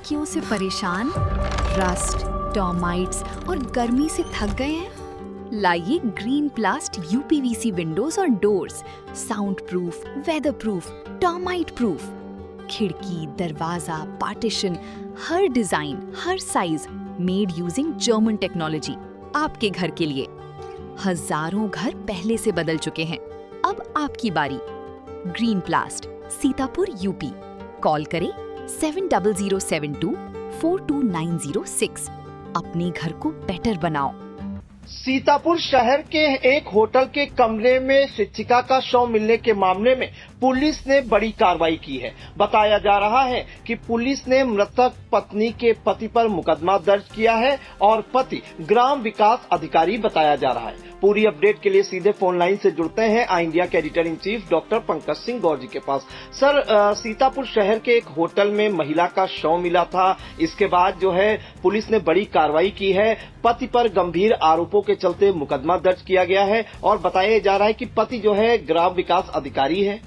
खिड़कियों से परेशान, रस्ट, टर्माइट्स और गर्मी से थक गए हैं? लाइए ग्रीन प्लास्ट यूपीवीसी विंडोज और doors, sound proof, weather proof, termite proof. खिड़की, दरवाजा, पार्टीशन, हर डिजाइन, हर size, made using German technology, आपके घर के लिए। हजारों घर पहले से बदल चुके हैं, अब आपकी बारी। Green प्लास्ट, Sitapur, UP. कॉल करें 7072429006। अपने घर को बेटर बनाओ। सीतापुर शहर के एक होटल के कमरे में शिक्षिका का शव मिलने के मामले में पुलिस ने बड़ी कार्रवाई की है। बताया जा रहा है कि पुलिस ने मृतक पत्नी के पति पर मुकदमा दर्ज किया है और पति ग्राम विकास अधिकारी बताया जा रहा है। पूरी अपडेट के लिए सीधे फोन लाइन से जुड़ते हैं आई इंडिया के editor in chief doctor Pankaj Singh Gaur ji के पास। सर, सीतापुर शहर के एक होटल में महिला का शव मिला था। इसके बाद जो है पुलिस ने बड़ी कार्रवाई की है। पति पर गंभीर आरोपों के चलते मुकदमा दर्ज किया गया है और बताया जा रहा है कि पति जो है ग्राम विकास अधिकारी है।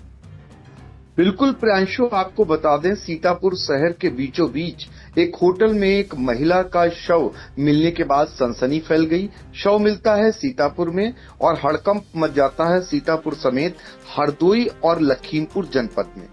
बिल्कुल प्रियांशु, आपको बता दें, सीतापुर शहर के बीचों बीच एक होटल में एक महिला का शव मिलने के बाद सनसनी फैल गई। शव मिलता है सीतापुर में और हड़कंप मच जाता है सीतापुर समेत हरदोई और लखीमपुर जनपद में,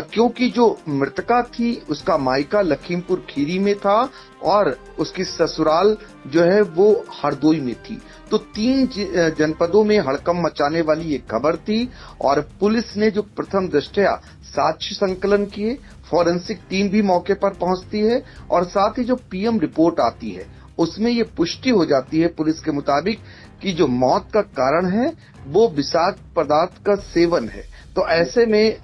क्योंकि जो मृतका थी उसका मायका लखीमपुर खीरी में था और उसकी ससुराल जो है वो हरदोई में थी। तो 3 जनपदों में हड़कंप मचाने वाली ये खबर थी और पुलिस ने जो प्रथम दृष्टया साक्ष्य संकलन किए, फॉरेंसिक टीम भी मौके पर पहुंचती है और साथ ही जो पीएम रिपोर्ट आती है उसमें ये पुष्टि हो जाती है पुलिस के मुताबिक कि जो मौत का कारण है वो विषाक्त पदार्थ का सेवन है। तो ऐसे में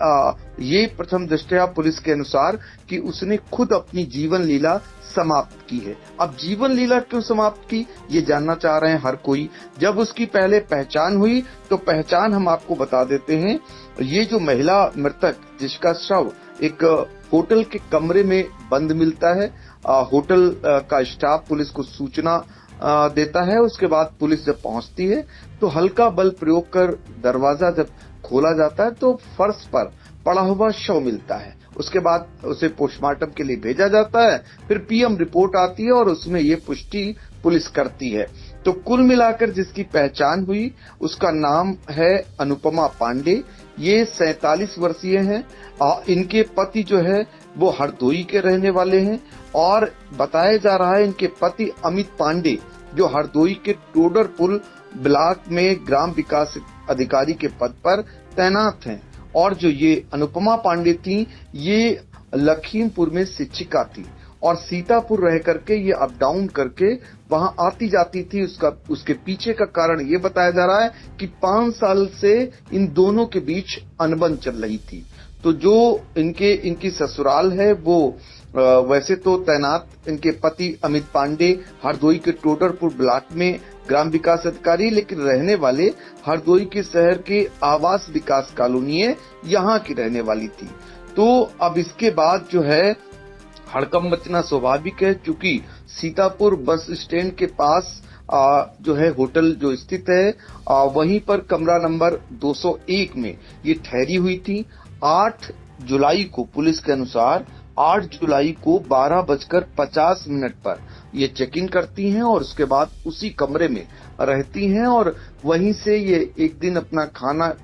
ये प्रथम दृष्टया पुलिस के अनुसार कि उसने खुद अपनी जीवन लीला समाप्त की है। अब जीवन लीला क्यों समाप्त की ये जानना चाह रहे हैं हर कोई। जब उसकी पहले पहचान हुई तो पहचान हम आपको बता देते हैं। ये जो महिला मृतक जिसका शव एक होटल के कमरे में बंद मिलता है, होटल का स्टाफ पुलिस को सूचना देता है। उसके बाद पुलिस जब पहुंचती है तो हल्का बल प्रयोग कर दरवाजा जब खोला जाता है तो फर्श पर पड़ा हुआ शव मिलता है। उसके बाद उसे पोस्टमार्टम के लिए भेजा जाता है। फिर पीएम रिपोर्ट आती है और उसमें ये पुष्टि पुलिस करती है। तो कुल मिलाकर जिसकी पहचान हुई उसका नाम है अनुपमा पांडे। ये 47 वर्षीय हैं। इनके पति जो है वो हरदोई के रहने वाले हैं और बताया जा रहा है इनके पति अमित पांडे जो हरदोई के टोडरपुर ब्लॉक में ग्राम विकास अधिकारी के पद पर तैनात हैं। और जो ये अनुपमा पांडे थी ये लखीमपुर में शिक्षिका थी और सीतापुर रह करके ये अप डाउन करके वहां आती जाती थी। उसके पीछे का कारण ये बताया जा रहा है कि 5 साल से इन दोनों के बीच अनबन चल रही थी। तो जो इनकी ससुराल है वो वैसे तो तैनात इनके पति अमित पांडे हरदोई के टोडरपुर ब्लॉक में ग्राम विकास अधिकारी, लेकिन रहने वाले हरदोई के शहर के आवास विकास कॉलोनी है, यहाँ की रहने वाली थी। तो अब इसके बाद जो है हड़कंप मचना स्वाभाविक है, क्योंकि सीतापुर बस स्टैंड के पास जो है होटल जो स्थित है वहीं पर कमरा नंबर 201 में ये ठहरी हुई थी। 8 जुलाई को पुलिस के अनुसार 8 जुलाई को 12:50 पर ये चेक इन करती हैं और उसके बाद उसी कमरे में रहती हैं और वहीं से ये एक दिन अपना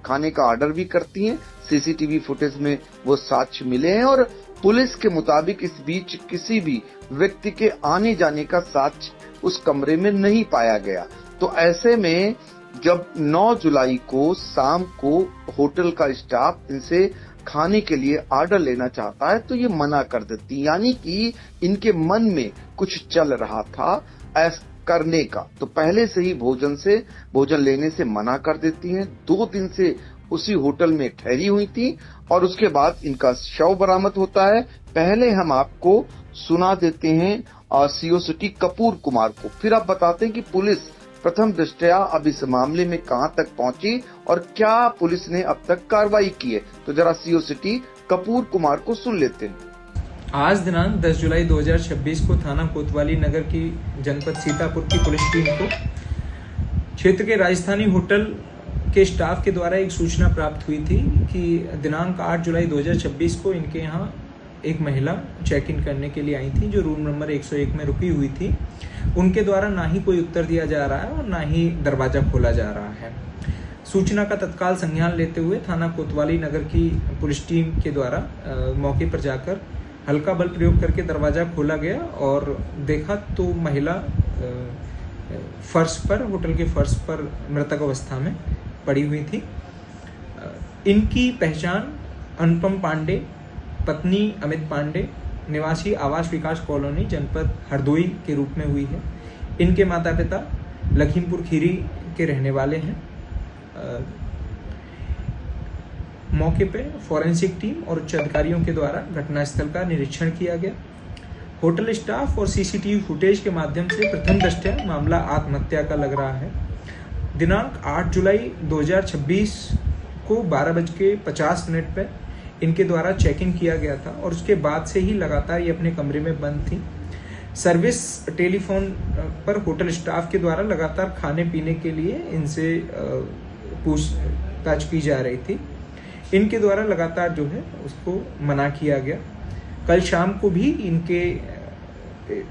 खाने का ऑर्डर भी करती हैं। सीसीटीवी फुटेज में वो साक्ष्य मिले हैं और पुलिस के मुताबिक इस बीच किसी भी व्यक्ति के आने जाने का साक्ष्य उस कमरे में नहीं पाया गया। तो ऐसे में जब 9 जुलाई को शाम को होटल का स्टाफ इनसे खाने के लिए ऑर्डर लेना चाहता है तो ये मना कर देती, यानी कि इनके मन में कुछ चल रहा था ऐसा करने का। तो पहले से ही भोजन लेने से मना कर देती हैं। 2 दिन से उसी होटल में ठहरी हुई थी और उसके बाद इनका शव बरामद होता है। पहले हम आपको सुना देते हैं सीओ सिटी कपूर कुमार को, फिर आप बताते हैं कि पुलिस प्रथम दृष्टया अब इस मामले में कहां तक पहुंची और क्या पुलिस ने अब तक कार्रवाई की है। तो जरा सीओ सिटी कपूर कुमार को सुन लेते हैं। आज दिनांक 10 जुलाई 2026 को थाना कोतवाली नगर की जनपद सीतापुर की पुलिस टीम को क्षेत्र के राजस्थानी होटल के स्टाफ के द्वारा एक सूचना प्राप्त हुई थी कि दिनांक 8 जुलाई 2026 को इनके यहाँ एक महिला चेक इन करने के लिए आई थी, जो रूम नंबर 101 में रुकी हुई थी। उनके द्वारा ना ही कोई उत्तर दिया जा रहा है और ना ही दरवाजा खोला जा रहा है। सूचना का तत्काल संज्ञान लेते हुए थाना कोतवाली नगर की पुलिस टीम के द्वारा मौके पर जाकर हल्का बल प्रयोग करके दरवाजा खोला गया और देखा तो महिला फर्श पर, होटल के फर्श पर मृतक अवस्था में पड़ी हुई थी। इनकी पहचान अनुपम पांडे, पत्नी अमित पांडे, निवासी आवास विकास कॉलोनी जनपद हरदोई के रूप में हुई है। इनके माता पिता लखीमपुर खीरी के रहने वाले हैं। मौके पे फॉरेंसिक टीम और उच्च अधिकारियों के द्वारा घटनास्थल का निरीक्षण किया गया। होटल स्टाफ और सीसीटीवी फुटेज के माध्यम से प्रथम दृष्टया मामला आत्महत्या का लग रहा है। दिनांक 8 जुलाई 2026 को 12:50 पर इनके द्वारा चेक इन किया गया था और उसके बाद से ही लगातार ये अपने कमरे में बंद थी। सर्विस टेलीफोन पर होटल स्टाफ के द्वारा लगातार खाने पीने के लिए इनसे पूछताछ की जा रही थी। इनके द्वारा लगातार जो है उसको मना किया गया। कल शाम को भी इनके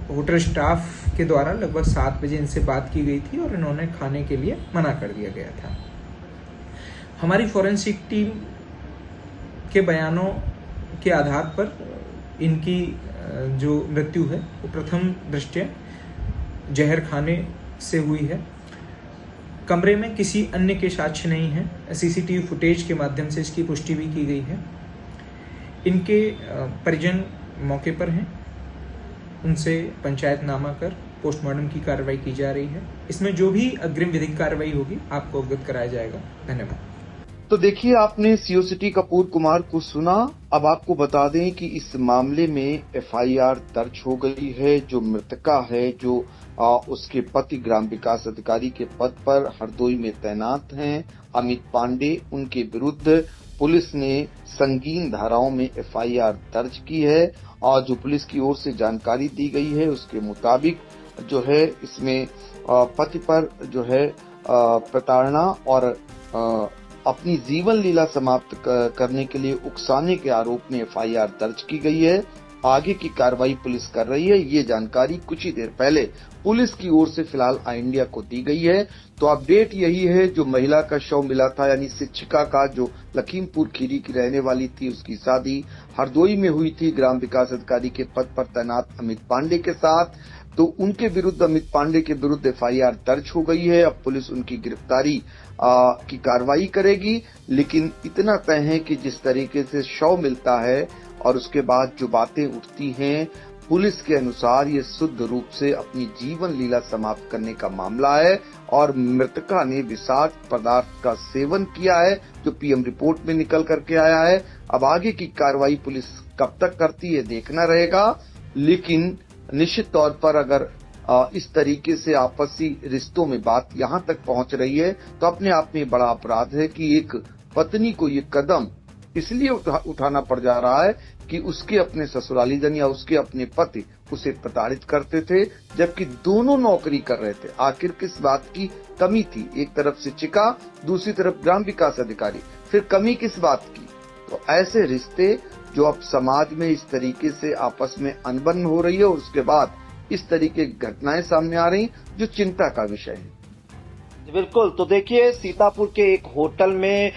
होटल स्टाफ के द्वारा लगभग 7 बजे इनसे बात की गई थी और इन्होंने खाने के लिए मना कर दिया गया था। हमारी फॉरेंसिक टीम के बयानों के आधार पर इनकी जो मृत्यु है वो प्रथम दृष्टया जहर खाने से हुई है। कमरे में किसी अन्य के साक्ष्य नहीं है। सीसीटीवी फुटेज के माध्यम से इसकी पुष्टि भी की गई है। इनके परिजन मौके पर हैं, उनसे पंचायतनामा कर पोस्टमार्टम की कार्रवाई की जा रही है। इसमें जो भी अग्रिम विधिक कार्रवाई होगी आपको अवगत कराया जाएगा। धन्यवाद। तो देखिए, आपने सीओ सिटी कपूर कुमार को सुना। अब आपको बता दें कि इस मामले में एफआईआर दर्ज हो गई है। जो मृतका है, जो उसके पति ग्राम विकास अधिकारी के पद पर हरदोई में तैनात हैं, अमित पांडे, उनके विरुद्ध पुलिस ने संगीन धाराओं में एफआईआर दर्ज की है। और जो पुलिस की ओर से जानकारी दी गई है उसके मुताबिक जो है इसमें पति पर जो है प्रताड़ना और अपनी जीवन लीला समाप्त करने के लिए उकसाने के आरोप में एफआईआर दर्ज की गई है। आगे की कार्रवाई पुलिस कर रही है। ये जानकारी कुछ ही देर पहले पुलिस की ओर से फिलहाल आई इंडिया को दी गई है। तो अपडेट यही है, जो महिला का शव मिला था, यानी शिक्षिका का, जो लखीमपुर खीरी की रहने वाली थी, उसकी शादी हरदोई में हुई थी ग्राम विकास अधिकारी के पद पर तैनात अमित पांडे के साथ। तो उनके विरुद्ध, अमित पांडे के विरुद्ध एफआईआर दर्ज हो गई है। अब पुलिस उनकी गिरफ्तारी की कार्रवाई करेगी। लेकिन इतना तय है कि जिस तरीके से शव मिलता है और उसके बाद जो बातें उठती हैं, पुलिस के अनुसार ये शुद्ध रूप से अपनी जीवन लीला समाप्त करने का मामला है और मृतका ने विषाक्त पदार्थ का सेवन किया है, जो पीएम रिपोर्ट में निकल करके आया है। अब आगे की कार्रवाई पुलिस कब तक करती है देखना रहेगा। लेकिन निश्चित तौर पर अगर इस तरीके से आपसी रिश्तों में बात यहाँ तक पहुँच रही है तो अपने आप में बड़ा अपराध है कि एक पत्नी को ये कदम इसलिए उठाना पड़ जा रहा है कि उसके अपने ससुराली जन या उसके अपने पति उसे प्रताड़ित करते थे, जबकि दोनों नौकरी कर रहे थे। आखिर किस बात की कमी थी? एक तरफ शिक्षिका, दूसरी तरफ ग्राम विकास अधिकारी, फिर कमी किस बात की? तो ऐसे रिश्ते जो अब समाज में इस तरीके से आपस में अनबन हो रही है और उसके बाद इस तरीके की घटनाएं सामने आ रही, जो चिंता का विषय है। बिल्कुल। तो देखिए, सीतापुर के एक होटल में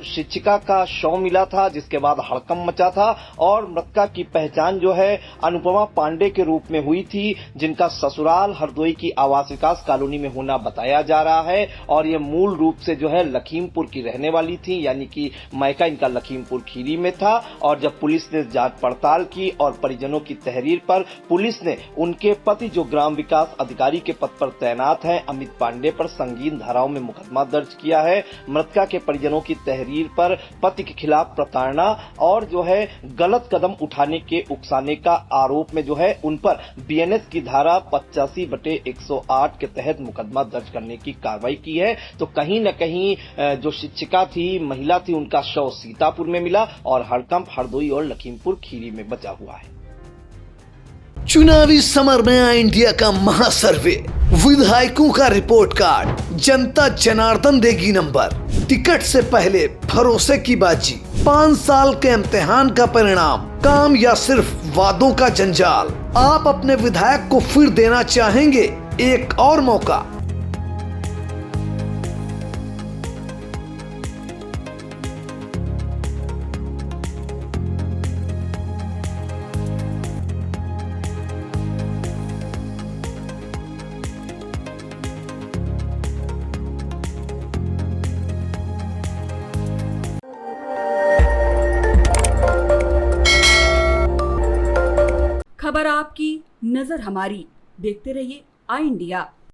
शिक्षिका का शव मिला था, जिसके बाद हड़कंप मचा था और मृतका की पहचान जो है अनुपमा पांडे के रूप में हुई थी, जिनका ससुराल हरदोई की आवास विकास कॉलोनी में होना बताया जा रहा है। और ये मूल रूप से जो है लखीमपुर की रहने वाली थी, यानी कि मायका इनका लखीमपुर खीरी में था। और जब पुलिस ने जांच पड़ताल की और परिजनों की तहरीर पर पुलिस ने उनके पति, जो ग्राम विकास अधिकारी के पद पर तैनात हैं, अमित पांडे पर संगीन धाराओं में मुकदमा दर्ज किया है। मृतका के परिजनों की तहरीर पर पति के खिलाफ प्रताड़ना और जो है गलत कदम उठाने के उकसाने का आरोप में जो है उन पर बीएनएस की धारा 85/108 के तहत मुकदमा दर्ज करने की कार्रवाई की है। तो कहीं न कहीं जो शिक्षिका थी, महिला थी, उनका शव सीतापुर में मिला और हड़कंप हरदोई और लखीमपुर खीरी में बचा हुआ है। चुनावी समर में आई इंडिया का महासर्वे, विधायकों का रिपोर्ट कार्ड, जनता जनार्दन देगी नंबर, टिकट से पहले भरोसे की बाजी। 5 साल के इम्तिहान का परिणाम, काम या सिर्फ वादों का जंजाल। आप अपने विधायक को फिर देना चाहेंगे एक और मौका? खबर आपकी, नजर हमारी। देखते रहिए आई इंडिया।